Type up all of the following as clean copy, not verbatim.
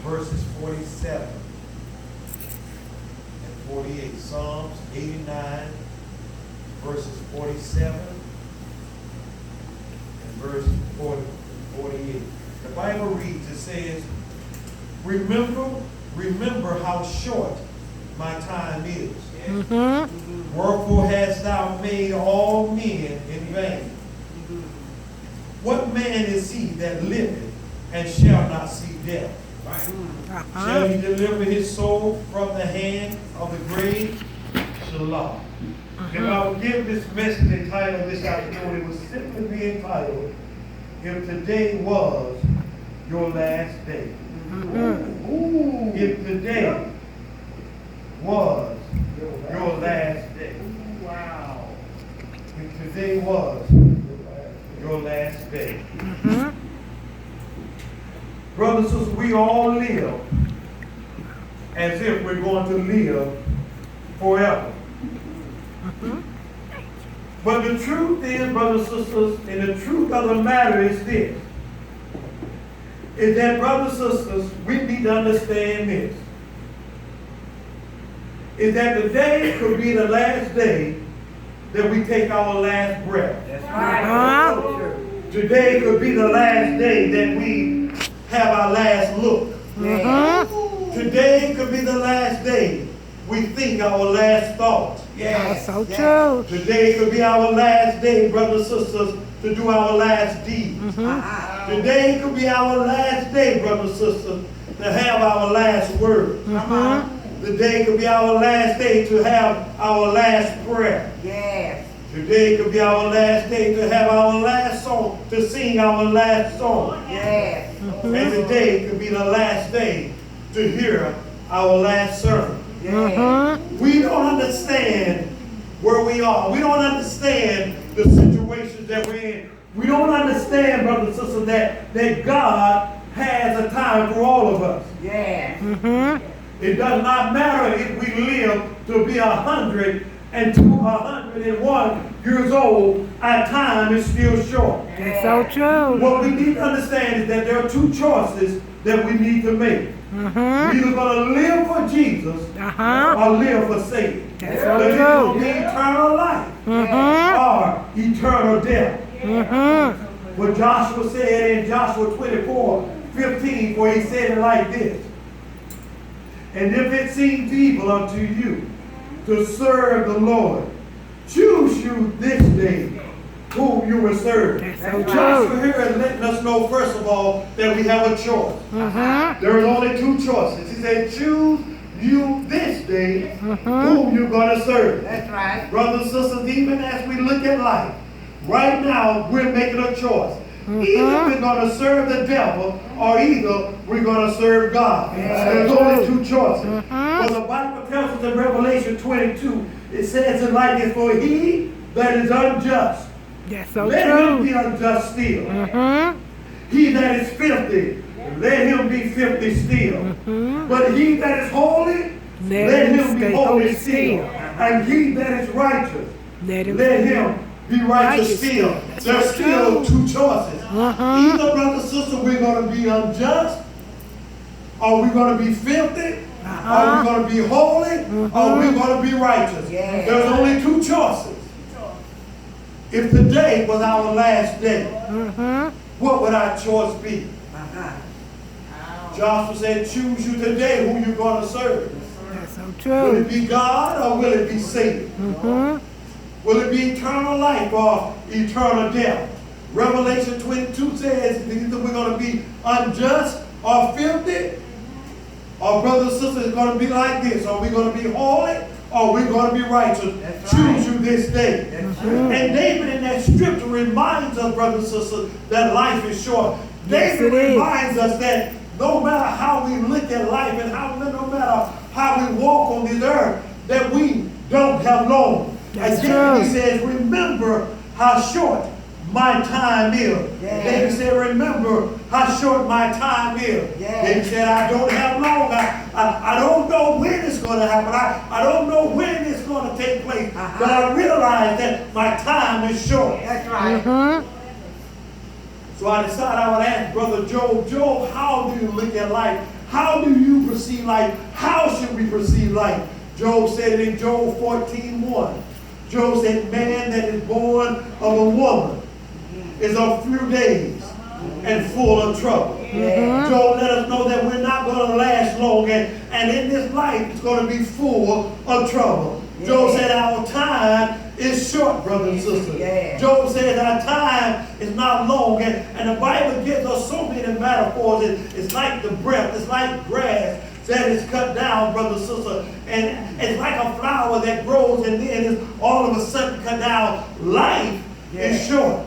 verses 47 and 48. Psalms 89, verses 47 and verse 48. The Bible reads, it says, remember how short my time is. Wherefore hast thou made all men in vain? What man is he that liveth and shall not see death? Shall he deliver his soul from the hand of the grave? Shalom. If I would give this message entitled this afternoon, it would simply be entitled, If Today Was Your Last Day. If today was your last day. Wow. If today was your last day. Brothers and sisters, we all live as if we're going to live forever. But the truth is, brothers and sisters, and the truth of the matter is this, is that, brothers and sisters, we need to understand this, is that today could be the last day that we take our last breath. That's right. Today could be the last day that we have our last look. Today could be the last day we think our last thought. That's so true. Today could be our last day, brothers and sisters, to do our last deed. Today could be our last day, brothers and sisters, to have our last word. Today could be our last day to have our last prayer. Yes. Today could be our last day to have our last song, to sing our last song. Yes. And today could be the last day to hear our last sermon. Yes. We don't understand where we are. We don't understand the situations that we're in. We don't understand, brothers and sisters, that God has a time for all of us. Yes. It does not matter if we live to be 100 and 101 years old, our time is still short. That's so true. What we need to understand is that there are two choices that we need to make. We're either going to live for Jesus or live for Satan. That's so There's true. going to be eternal life or eternal death. What Joshua said in Joshua 24:15, where he said it like this, and if it seems evil unto you to serve the Lord, choose you this day whom you will serve. That's so Joshua true. here is letting us know, first of all, that we have a choice. There is only two choices. He said, choose you this day whom you're going to serve. That's right. Brothers and sisters, even as we look at life, right now we're making a choice. Either we're going to serve the devil or either we're going to serve God. There's only two choices. But the Bible tells us in Revelation 22, it says it like this, for he that is unjust, That's so let true. him be unjust still. He that is filthy, let him be filthy still. But he that is holy, let him be holy still. And he that is righteous, let him be righteous still. There's still two choices. Either, brother, sister, we're going to be unjust, or we're going to be filthy, or we're going to be holy, or we're going to be righteous. There's only two choices. If today was our last day, what would our choice be? Joshua said, choose you today who you're going to serve. That's so Will true. it be God or will it be Satan? Will it be eternal life or eternal death? Revelation 22 says either we're going to be unjust or filthy, or brothers and sisters, it's going to be like this. Are we going to be holy or we're going to be righteous? Choose you this day. And David in that scripture reminds us, brothers and sisters, that life is short. David reminds us that no matter how we look at life and no matter how we walk on this earth, that we don't have long. Again, he says, remember how short my time is. David said, remember how short my time is. David said, I don't have long. I don't know when it's going to happen. I don't know when it's going to take place. But I realize that my time is short. That's right. So I decided I would ask Brother Job, how do you look at life? How do you perceive life? How should we perceive life? Job said it in Job 14:1. Job said, man that is born of a woman is a few days and full of trouble. Job let us know that we're not going to last long, and in this life it's going to be full of trouble. Job said our time is short, brothers and sisters. Job said our time is not long, and the Bible gives us so many metaphors. It's like the breath, it's like grass that is cut down, brothers and sisters, and it's like a flower that grows and then is all of a sudden cut down. Life is short.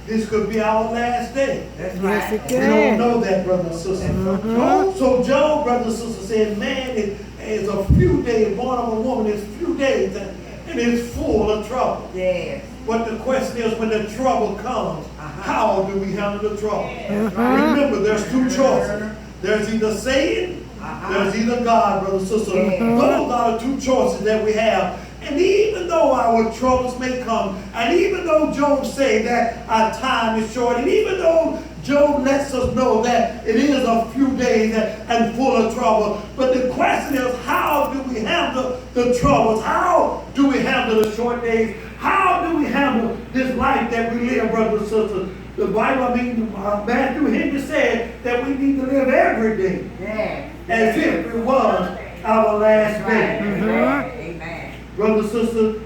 This could be our last day. That's Yes, right. it We don't can. know that, brothers and sisters. So Job, brothers and sisters, said, man is a few days, born of a woman is few days, and is full of trouble. Yes. But the question is, when the trouble comes, how do we handle the trouble? Remember, there's two choices. There's either Satan, there's either God, brothers and sisters. Those are the two choices that we have. And even though our troubles may come, and even though Job said that our time is short, and even though Job lets us know that it is a few days and full of trouble, but the question is, how do we handle the troubles? How do we handle the short days? How do we handle this life that we live, brothers and sisters? The Bible, Matthew Henry said that we need to live every day as if it was our last day. Amen. Brothers and sisters,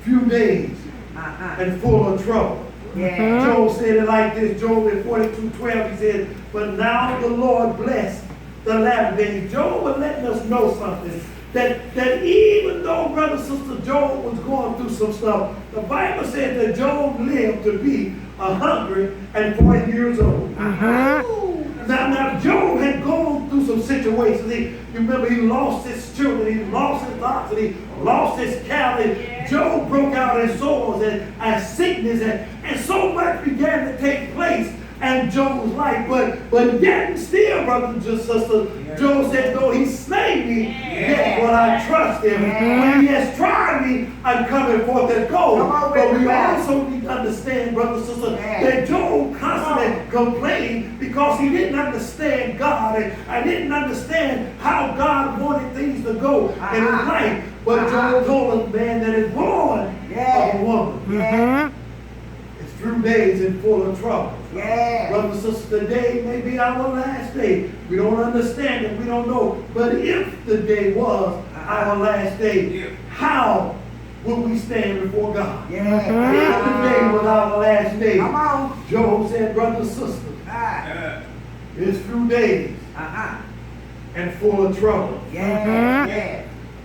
few days and full of trouble. Job said it like this, Job in 42:12, he said, but now the Lord bless the latter days. Job was letting us know something, that even though, brothers and sisters, Job was going through some stuff, the Bible said that Job lived to be 140 years old. Now, Job had gone through some situations. You remember, he lost his children, he lost his oxen, he lost his cattle. Job broke out in sores and sickness, and so much began to take place in Job's life. But yet still, brothers and sisters, Job said, though he slay me, yet will I trust him. When he has tried me, I'm coming forth as gold. But we also need to understand, brothers and sisters, that Job constantly complained because he didn't understand God and didn't understand how God wanted things to go in his life. But Job told us, man that is born of a woman. It's few days and full of trouble. Brothers and sisters, today may be our last day. We don't understand it, we don't know. But if the day was our last day, how will we stand before God? If the day was our last day, Job said, brothers and sisters, it's few days and full of trouble.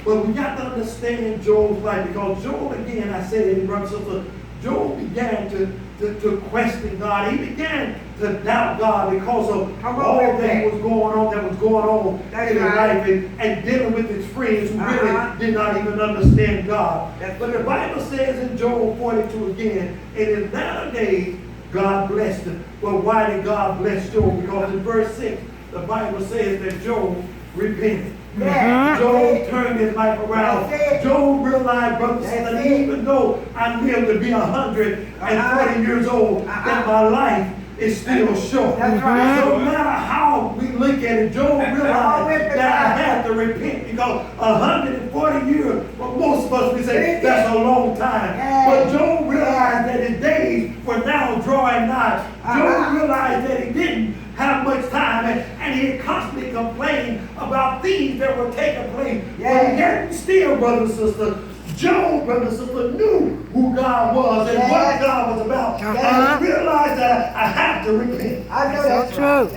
But we got to understand Job's life, because Job, again, I said it, brothers and sisters, Job began to question God. He began to doubt God because of all that was going on in his life, and dealing with his friends who really did not even understand God. But the Bible says in Job 42 again, in his latter days, God blessed him. Well, why did God bless Job? Because in verse 6, the Bible says that Job repented. Job turned his life around. Job realized, brothers and sisters, that even though I live to be 140 years old, that my life is still short. No matter how we look at it, Job realized that I have to repent, because 140 years, well, most of us, we say that's a long time. But Job realized that his days were now drawing nigh. Job realized that he didn't have much time, and he constantly complained about things that were taking place. But yet still, brothers and sisters, Job, brothers and sisters, knew who God was and what God was about. And he realized that I have to repent. I know So true.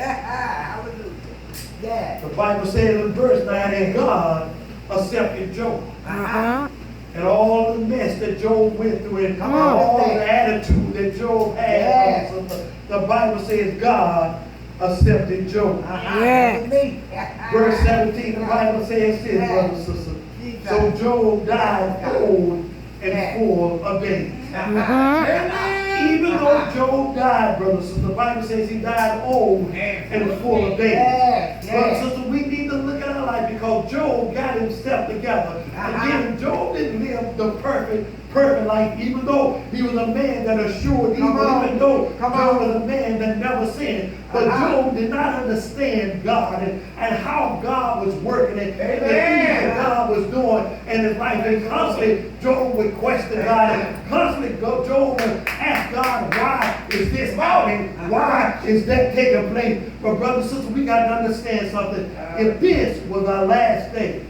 The Bible says in verse 9 that God accepted Job. And all the mess that Job went through, and all the attitude that Job had, the Bible says God accepted Job. Verse 17, the Bible says this, brothers and sisters. So Job died old and full of days. Even though Job died, brothers and sisters, the Bible says he died old and full of days. Brothers and sisters, we need to look at our life, because because Job got himself together. Again, Job didn't live the perfect life, even though he was a man that assured evil, even though Job was a man that never sinned. But Job did not understand God and how God was working and the things that God was doing in his life. And constantly, Job would question God, and constantly Job would ask God, why is this happening? Why is that taking place? But brothers and sisters, we got to understand something. If this was our last day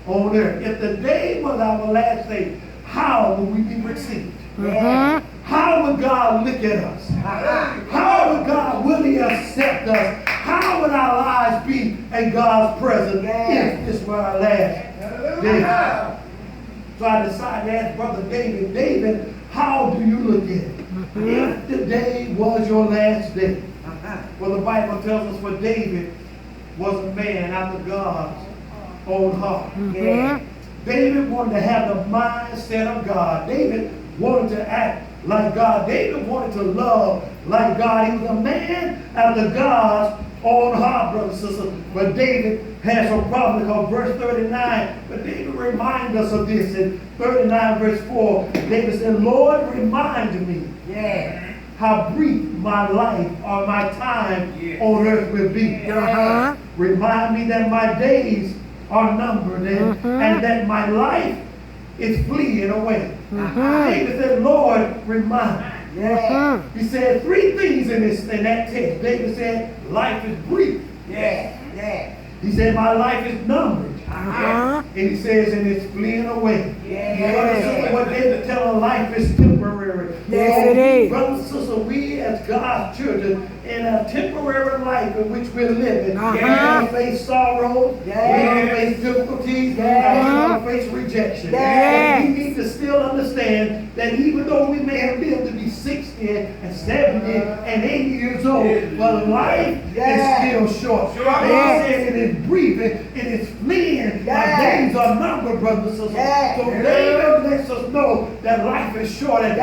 on earth, if the day was our last day, how would we be received? How would God look at us? How would God really accept us? How would our lives be in God's presence if this were our last day? So I decided to ask Brother David, how do you look at it? If the day was your last day. Well, the Bible tells us, for David was a man after God's own heart. David wanted to have the mindset of God. David wanted to act like God. David wanted to love like God. He was a man after God's own heart, brothers and sisters. But David had some problem because verse 39, but David reminds us of this in 39 verse 4. David said, Lord, remind me how brief my life or my time on earth will be. Remind me that my days are numbered and that my life is fleeing away. David said, Lord, remind me. He said three things in that text. David said, life is brief. He said, my life is numbered. And he says, and it's fleeing away. What David telling, life is temporary. Yes, it is. Brothers and sisters, we as God's children in a temporary life in which we're living, we're going to face sorrow, we're going to face difficulties, and we're going to face rejection. And we need to still understand that even though we may have lived to be 60 and 70 and 80 years old, but life is still short. God said it is brief, it is fleeing. Our days are numbered, brothers and sisters. So David lets us know that life is short. And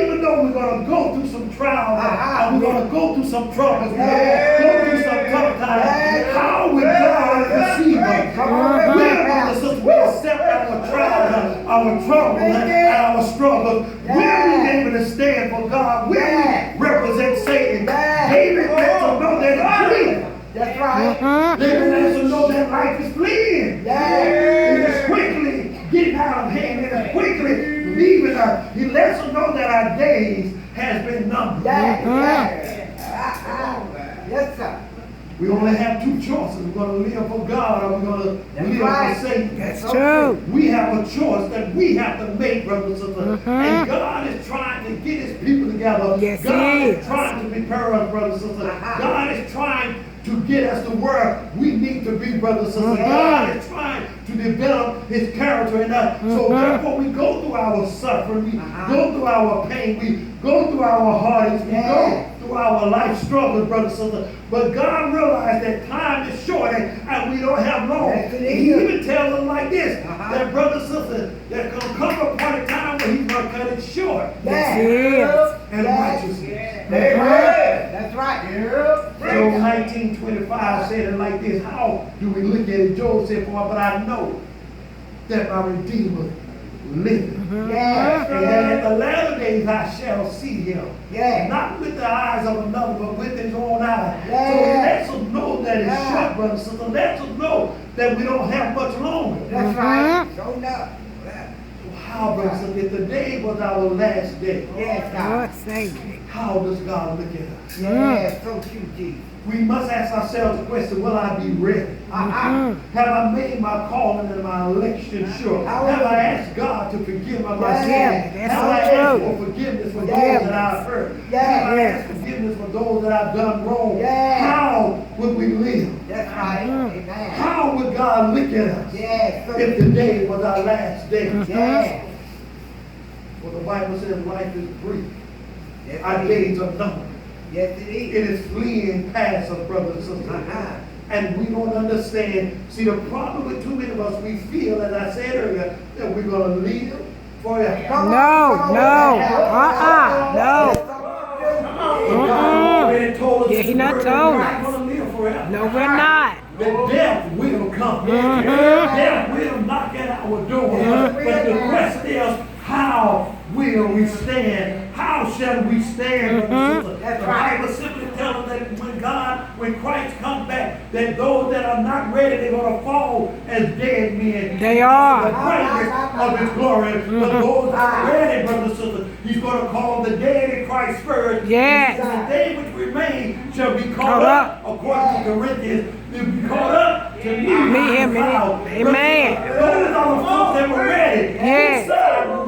even though we're going to go through some trials, and we're going to go through some troubles, we're going to go through some tough times, how will God receive us? Brothers and sisters, we accept our trials, our troubles, and our struggles. Will we be able to stand for God? Will we represent Satan? David lets us know that it's brief. That's right. David lets us know that life is fleeing. It is quickly getting out of hand. It is quickly leaving us. He lets us know that our days has been numbered. Yes, sir. We only have two choices. We're going to live for God or we're going to live for Satan. That's true. We have a choice that we have to make, brothers and sisters. And God is trying to get his people together. Yes, God he is is. trying to prepare us, brothers and sisters. God is trying to get us to where we need to be, brothers and sisters. God is trying to develop his character in us. So therefore we go through our suffering, we go through our pain, we go through our heartaches, we go through our life struggles, brothers and sisters. But God realized that time is short and we don't have long. And he even tells us like this, that brothers and sisters, there can come a point in time where he's going to cut it short. And righteousness. That's right. Job 19:25 said it like this. How do we look at it? Job said, but I know that my Redeemer liveth. And that at the latter days I shall see him. Not with the eyes of another, but with his own eyes. So it lets us know that it's short, brothers and sisters. It lets us know that we don't have much longer. That's right. So enough. How, brothers and sisters, if the day was our last day, Lord save me. how does God look at us? So true, Jesus. We must ask ourselves the question, will I be ready? Have I made my calling and my election sure? Have I asked God to forgive my sins? Have I asked for forgiveness for those that I've hurt? Have I asked forgiveness for those that I've done wrong? How would we live? That's right. Amen. How would God look at us if the day was our last day? Well, the Bible says life is brief. Our days are numbered. Yes, it is. It is fleeing past us, brothers and sisters. And we don't understand. See, the problem with too many of us, we feel, as I said earlier, that we're going to live forever. No. Yeah, he not told us. We're not going to live forever. No, we're not. that death will come. Death will knock at our door. But the question is, how will we stand? How shall we stand? The Bible simply tells us that when Christ comes back, that those that are not ready, they're going to fall as dead men. They are. The brightness of his glory. But those that are ready, brothers and sisters, he's going to call the dead in Christ first. Yes. The day which remain shall be caught up, according to Corinthians, they'll be caught up to meet him. Amen. Those are the folks that were ready. Yes.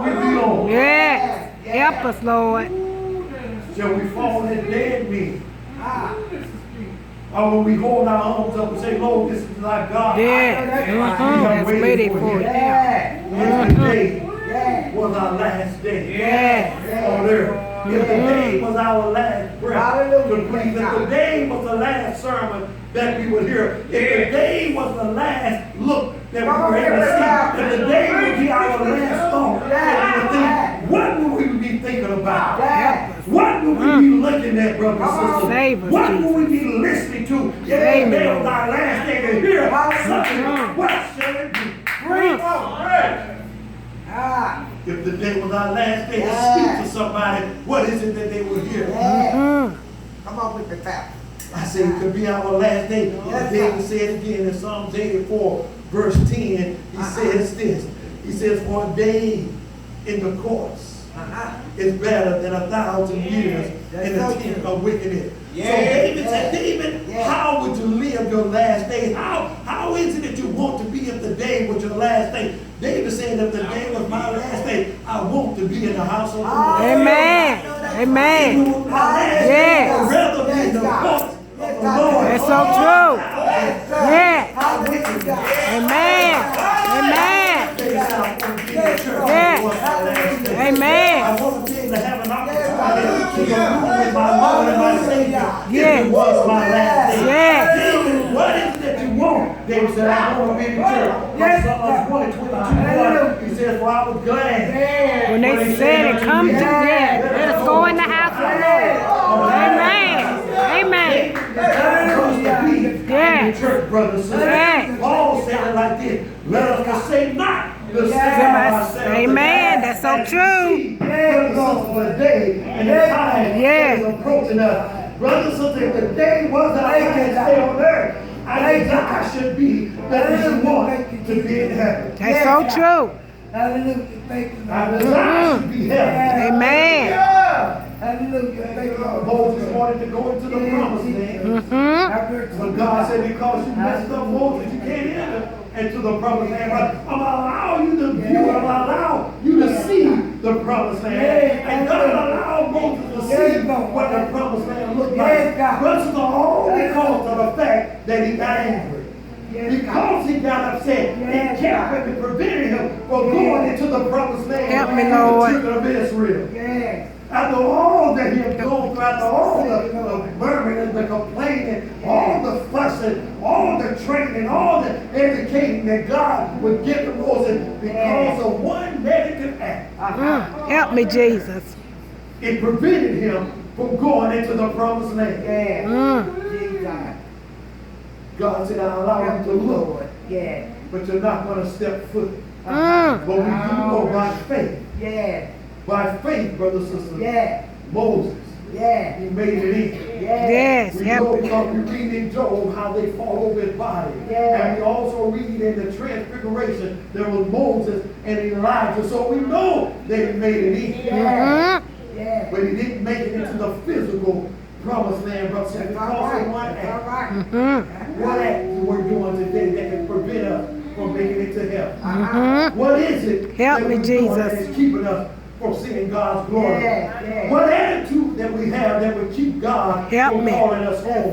We be on. Yes. Help us, Lord. Shall we fall as dead men? Or when we hold our arms up and say, Lord, this is our God. Yeah. That's ready for it. If the day was our last day on earth. If the day was our last breath to breathe. If the day was the last sermon that we would hear. If the day was the last look that we were able to see. If the day would be our last thought that we would think, what would we be thinking about? What would we be looking at, brothers and sisters? What would we be listening to? If the day was our last day to hear something, what shall it be? If the day was our last day to speak to somebody, what is it that they will hear? Come on with the tap. I say it could be our last day. David said again in Psalms 84, verse 10, he says this. He says, for a day in the courts is better than 1,000 years in the tent of wickedness. So David said, David, how would you live your last day? How is it that you want to be if the day was your last day? David said, if the day was my last day, I want to be in the house of the Lord. Amen. Amen. Yes. I'd rather be in the courts of the Lord. That's so true. Yeah. Amen. Amen. Yeah. Amen. I want to be able to have an opportunity to go with my Lord and my Savior. Yeah. If it was my last day. Yeah. David, what is it that you want? David said, I want to be in the church. Psalms 122, he says, for I was glad. When they said it, come to let us go in the house of the Lord. Amen. Amen. Yeah. Church brothers and sisters. Paul said it like this. Let us forsake not the Sabbath. Amen. That's so true. The day and the time is approaching us. Brothers and sisters, if the day was our last day on earth, I think I should be that is want to be in heaven. That's so true. Hallelujah. Thank you. I desire to be heaven. Amen. Hallelujah. Thank you. Moses wanted to go into the promised land. But God said, because you messed up, Moses, you can't enter into the promised land. But I'm going to allow you to view, I'm going to allow you to see the promised land. And God allowed Moses to see what the promised land looked like. But this is all because of the fact that he got angry. Because he got upset, it kept him and prevented him from going into the promised land. Help me, Lord. The children of Israel. After all that he had gone through, after all the murmuring, the complaining, all the fussing, all the training, all the educating that God would give to Moses because of one negative act. Help me, Jesus. It prevented him from going into the promised land. God said, I allow you to look, but you're not going to step foot. But we do go by faith. By faith, brothers and sisters. Moses, he made it in. Yes. We know because we read in Job how they fall over his body. And we also read in the Transfiguration there was Moses and Elijah. So we know that he made it in. But he didn't make it into the physical promised land, brothers and sisters. Because of one act. What act we're doing today that can prevent us from making it to heaven? What is it Help me, Jesus, that is keeping us from seeing God's glory? What attitude that we have that would keep God from calling us home?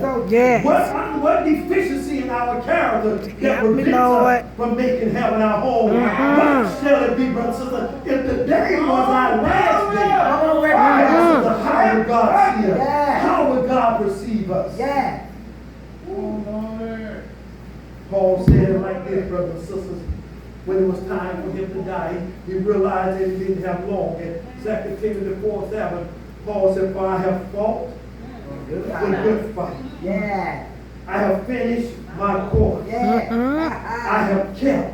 What deficiency in our character that prevents us from making heaven our home? What shall it be, brothers and sisters? If the day was our last day, how would God see us? How would God perceive us? Paul said it like this, brothers and sisters. When it was time for him to die, he realized that he didn't have long. In 2 Timothy 4:7, Paul said, for I have fought the good fight. I have finished my course. I have kept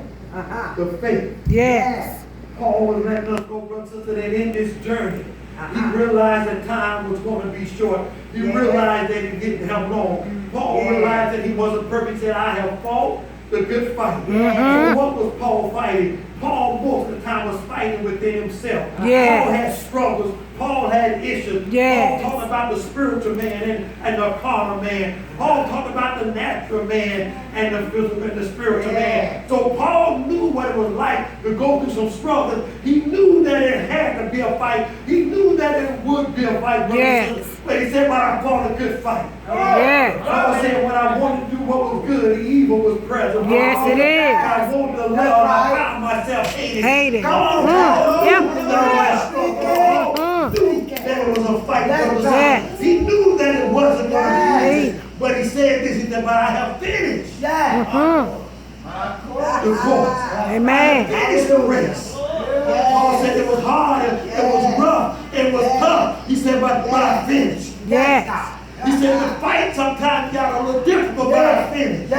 the faith. Yes. Paul was letting us go, brothers and sisters, that in this journey, he realized that time was going to be short. He realized that he didn't have long. Paul realized that he wasn't perfect. He said, I have fought the good fight. So what was Paul fighting? Paul most of the time was fighting within himself. Paul had struggles. Paul had issues. Paul talked about the spiritual man and the carnal man. Paul talked about the natural man and the physical and the spiritual man. So Paul knew what it was like to go through some struggles. He knew that it had to be a fight. He knew that it would be a fight. But he said, but I fought a good fight. Paul said, when I wanted to do what was good, evil was present. Yes, it is. I wanted to love, I found myself hating. Come on. Knew that it was a fight. He knew that it wasn't going to be easy. But he said this, he said, but I have finished the course. Amen. I finished the race. Paul said it was hard, it was rough, it was tough. He said, but I finished. He said the fight sometimes got a little difficult, but I finished.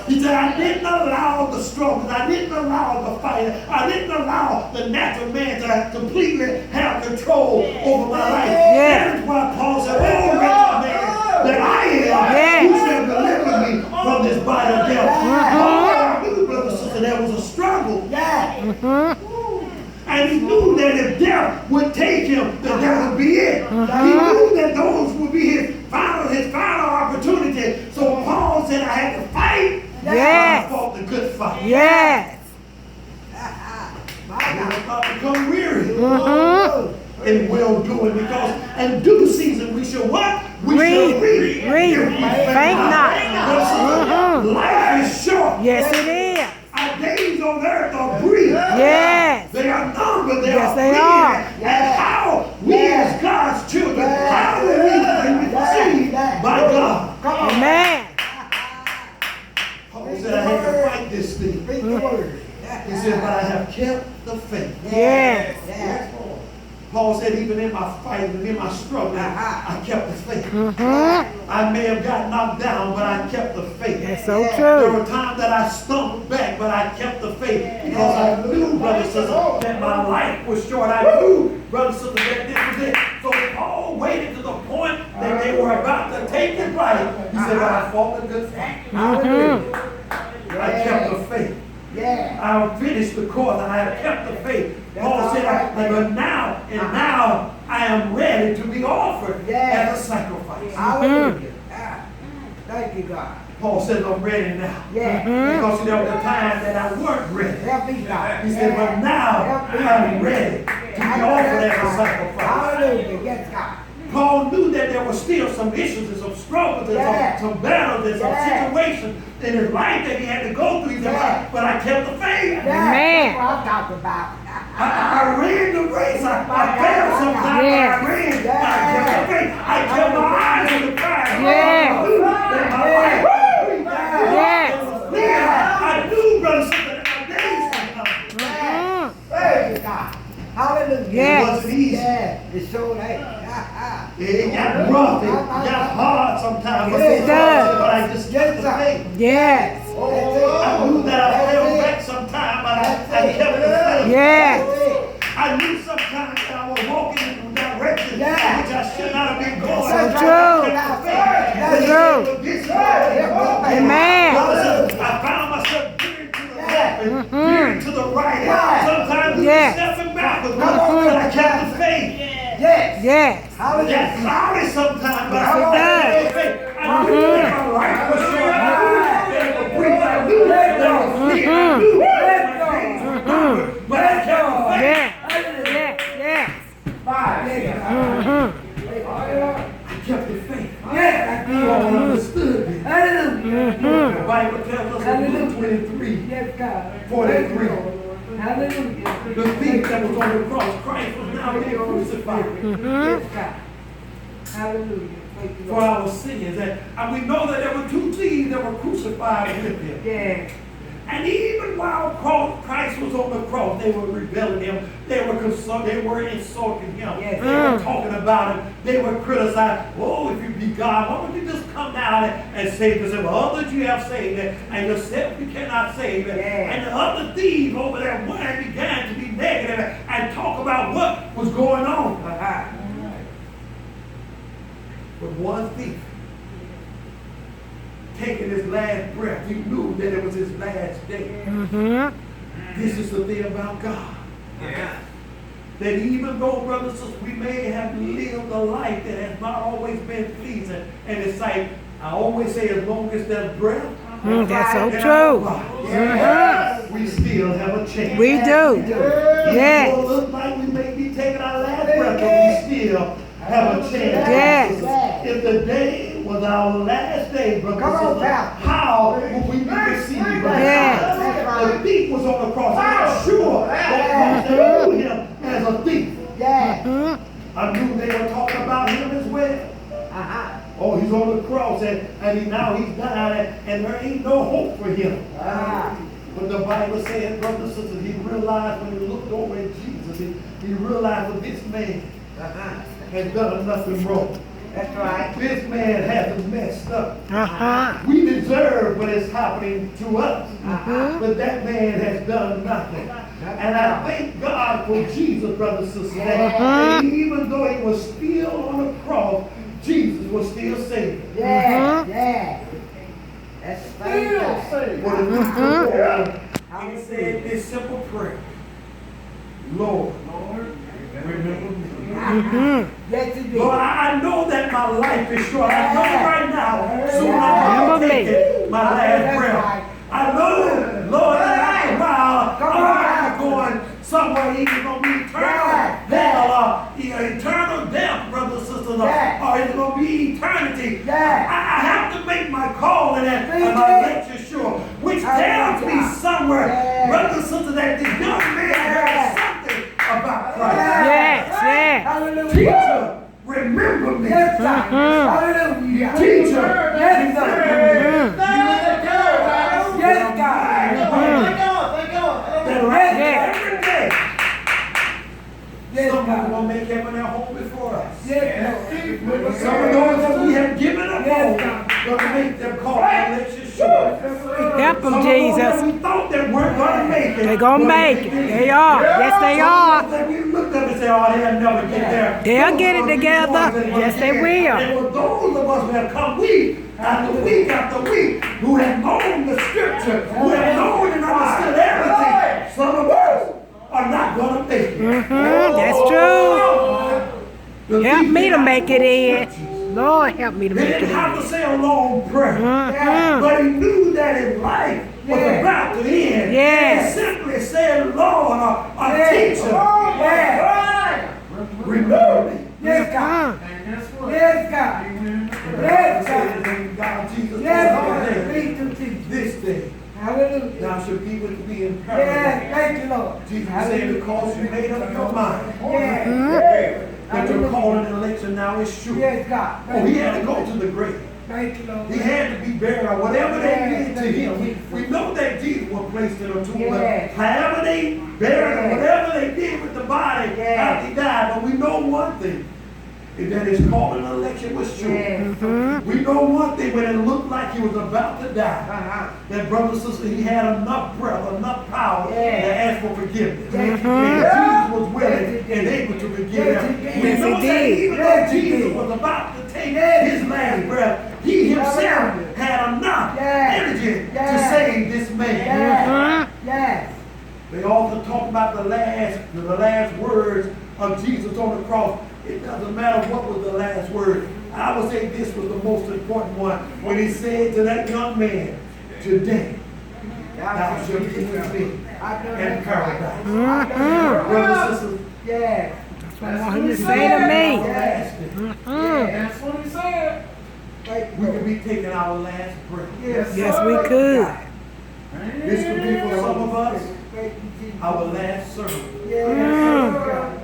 He said, I didn't allow the struggles, I didn't allow the fight, I didn't allow the natural man to completely have control over my life. That is why Paul said, oh, wretched man that I am, who shall deliver me from this body of death. I knew, brother and sister, there was a struggle. And he knew that if death would take him, that would be it. He knew that those would be his final opportunity. So Paul said, I had to fight. I fought the good fight. I did not become weary in well doing, because in due season we shall what? We shall reap. Faint not. Life is short. Yes, it is. Our days on earth are brief. They are numbered. They are. And how we as God's children, how will we be received by God? Amen. Paul said, I had to fight this thing. He said, but I have kept the faith. Paul said, even in my fight and in my struggle, I kept the faith. I may have got knocked down, but I kept the faith. That's so true. There were times that I stumbled back, but I kept the faith because I knew, brothers and sisters, that my life was short. I knew, brothers and sisters, that this was it. So Paul waited to the point that they were about to take his life. He said, but I fought the good fight. I kept the faith. I finished the course and I have kept the faith. Paul said, but now I am ready to be offered as a sacrifice. Hallelujah. Thank you, God. Paul said, I'm ready now. Because there was a time that I weren't ready. Help me, God. He said, but now I'm ready to be offered as a sacrifice. Hallelujah. Yes, God. Paul knew that there were still some issues and some struggles and some battles and some situations in his life that he had to go through. He said, but I kept the faith. Amen. That's what I'm talking about. I ran the race. I failed sometimes, but I ran. I kept the faith. I kept my eyes on the prize. I knew that my life was I knew, brother, that my days would come. Praise God. Hallelujah. It wasn't easy. It's so late. It got rough. It got hard sometimes. It does. But I just kept the faith. I knew that I fell back sometime, but I kept the faith. I knew sometimes that I was walking in the direction which I should not have been going. So true. Amen. I found myself veering to the left and veering to the right. Sometimes we were stepping backwards, but I kept the faith. Yes. It got cloudy sometimes, but I kept the faith. I knew that my life was short. I knew that there was fear. I knew that my days were numbered, but I kept the faith. I kept the faith. You all understood me. The Bible tells us in Luke 23, 43. The thief that was on the cross, Christ was now being crucified. For our sins. And we know that there were two thieves that were crucified with him. And even while Christ was on the cross, they were rebelling him. They were insulting him. Yes. They were talking about him. They were criticizing. Oh, if you be God, why don't you just come down and save us? Well, others you have saved, and yourself you cannot save. Yes. And the other thieves over there began to be negative and talk about what was going on. But one thief, taking his last breath, he knew that it was his last day. This is the thing about God. That even though, brothers and sisters, we may have lived a life that has not always been pleasing in His sight, I always say as long as there's breath, That's so and true. we still have a chance. We do. It Yes. will look like we may be taking our last breath, but we still have a chance. Yes. If the day was our last day, brothers Come on, and sisters, pal. how would we be received? Yes. The thief was on the cross. I was sure that they knew him as a thief. Yeah. I knew they were talking about him as well. Oh, he's on the cross and now he's died and there ain't no hope for him. But the Bible says, brothers and sisters, he realized when he looked over at Jesus, he realized that this man had done nothing wrong. That's right. This man hasn't messed up. We deserve what is happening to us. But that man has done nothing. And I thank God for Jesus, brothers and sisters, that even though he was still on the cross, Jesus was still saving. Yeah. That's the thing. What if we could go on and said this simple prayer? Lord, remember me. Yes, you did. Lord, I know that my life is short. I know right now, soon I'm going to take my last breath. I know, Lord, that after a while, I'm going somewhere either going to be eternal hell or eternal death, brothers and sisters, or it's going to be eternity. I have to make my call and my lecture sure, which tells me somewhere, brothers and sisters, that this young man has something about Christ. Yes. Hallelujah. Teacher, remember me. Yes, God. Hallelujah. Teacher, Yes, remember me. Yes, God. That right every day, Yes, someone God. will make heaven their home before us. Yes, Lord. Some of those that we have given up Yes, on, going to make them call and let you sure. Help Some them, of those Jesus. that we thought that weren't going to make it. They're going to make it. They are. Yes, they Some are. of those that we looked up and said, oh, they'll never get there. They'll get it together. Yes, they will. And for those of us who have come week after week, who have known the scripture, who have known and understood everything, some of us are not going to make it. That's true. Help me to make it in. Lord, help me to They make it didn't have in. to say a long prayer, but he knew that his life was about to end. Yes. He simply said, Lord, a teacher, remember me. Yes, God. Yes, God. Yes, God. God, Jesus, Yes, told God. me Speak to Jesus. this day, Hallelujah. thou should be with me in paradise. Yes, thank you, Lord. Jesus said, because you made up your mind Yes. that your calling and election now is sure. Yes, God. Oh, he had to go to the grave. Thank you, Lord. He had to be buried, or whatever they did to him. We know that Jesus was placed in a tomb, but however they buried him, whatever they did with the body after he died, but we know one thing, is that his calling and election was sure. We know one thing, when it looked like he was about to die, that brother and sister, he had enough breath, enough power to ask for forgiveness. And Jesus was willing and able to forgive him. We know that even though Jesus was about to take his last breath, he himself had enough energy to save this man. Yes. They often talk about the last words of Jesus on the cross. It doesn't matter what was the last word. I would say this was the most important one. When he said to that young man, today, thou shalt be with me in paradise. Brothers and sisters, Yes. I want him to say to me. That's what he said. we could be taking our last breath. Yes, we could. This could be for some of us, our last sermon. Yes.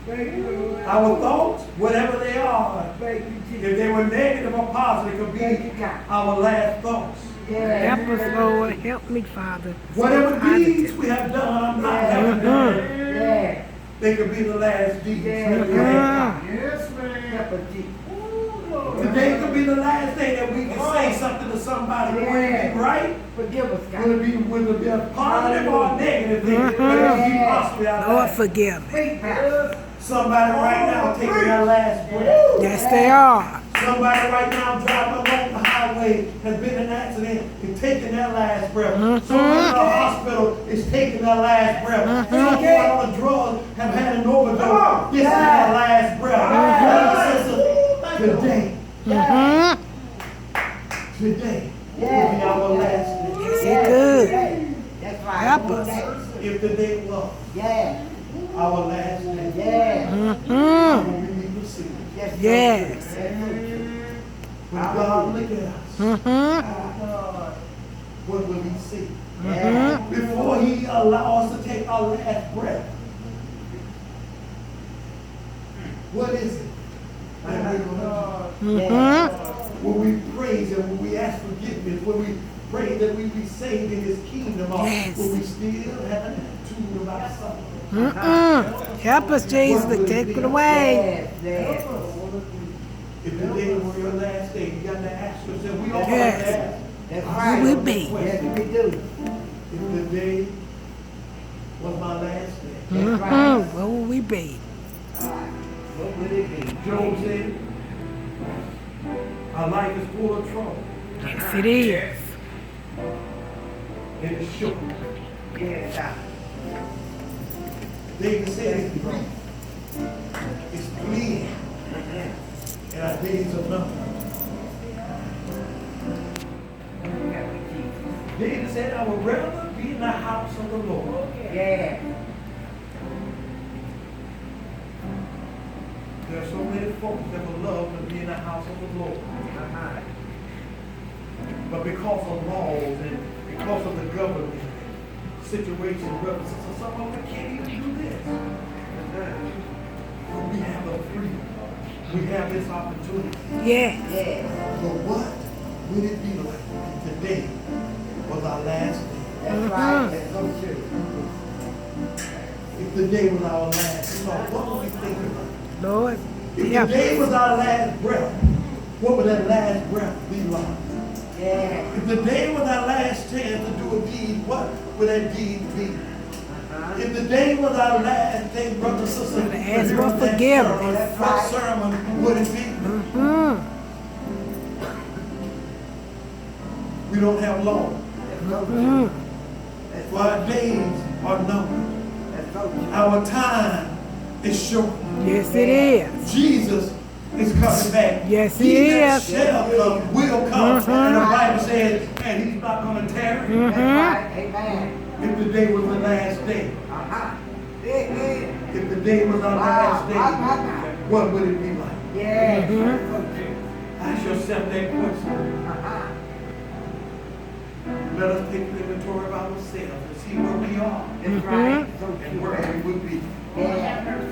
Our thoughts, whatever they are, if they were negative or positive, it could be our last thoughts. Help us, Lord. Help me, Father. Whatever Positive. deeds we have done, not have done, Yeah. they could be the last deeds. Yeah. Yes, man. Help us, Jesus. Ooh, Lord. Today could be the last day that we can say something to somebody. Will it be right? Forgive us, God. Will it be a positive or a negative thing? Will it be possibly our Lord, last? forgive me. Speak, Pastor. Somebody right now taking their last breath. Yes, they are. Somebody right now driving along the highway has been in an accident and taking their last breath. Someone in the hospital is taking their last breath. Someone on drugs have had an overdose. This is their last breath. Brothers and sisters, today, today will be our last day. Yes, it could. That's right. Help us. If the day was Yeah. our last day, Yeah. when we need to see. Yes. When God look at us, what will he see? Before he allow us to take our last breath, what is it that we're going to do? When we praise him, when we ask forgiveness, when we pray that we be saved in his kingdom, or Yes. when we still have an attitude about something. Help us, Jesus, to take it away. Yes. If the day were your last day, you got to ask yourself, we all Yes. have to ask. That's Who right. will be? Yes, we do. If the day was my last day. That's right. Where will we be? What would it be? Job said, our life is full of trouble. Yes, it is. And it's short. Yes, God. David said it's brief. It's clear. And our days are numbered. Help me, Jesus. David said, I would rather be in the house of the Lord. Yeah. There are so many folks that would love to be in the house of the Lord. But because of laws and because of the government situation, brothers and sisters, some of them can't even do this. But we have the freedom. We have this opportunity. Yes. Yes. But what would it be like if today was our last day? That's right. That's so true. If the day was our last, what would we think about? Lord, If help today us. was our last breath, what would that last breath be like? Yeah. If the day was our last chance to do a deed, what would that deed be? If the day was our last day, brothers and sisters, Gotta ask to for hear that forgiveness. sermon, what sermon would it be? We don't have long. That's so true. That's For our days are numbered. That's so true. Our time is short. Yes, it is. Jesus is coming back. Yes, he that is. shall come, will come. And the Bible says, and he's not going to tarry. That's right. Amen. If the day was the last day, Yeah. if the day was our last day, what would it be like? Yeah. That's so true. Ask yourself that question. Let us take an inventory of ourselves and see where we are That's right. So and true. where we would be. Yeah.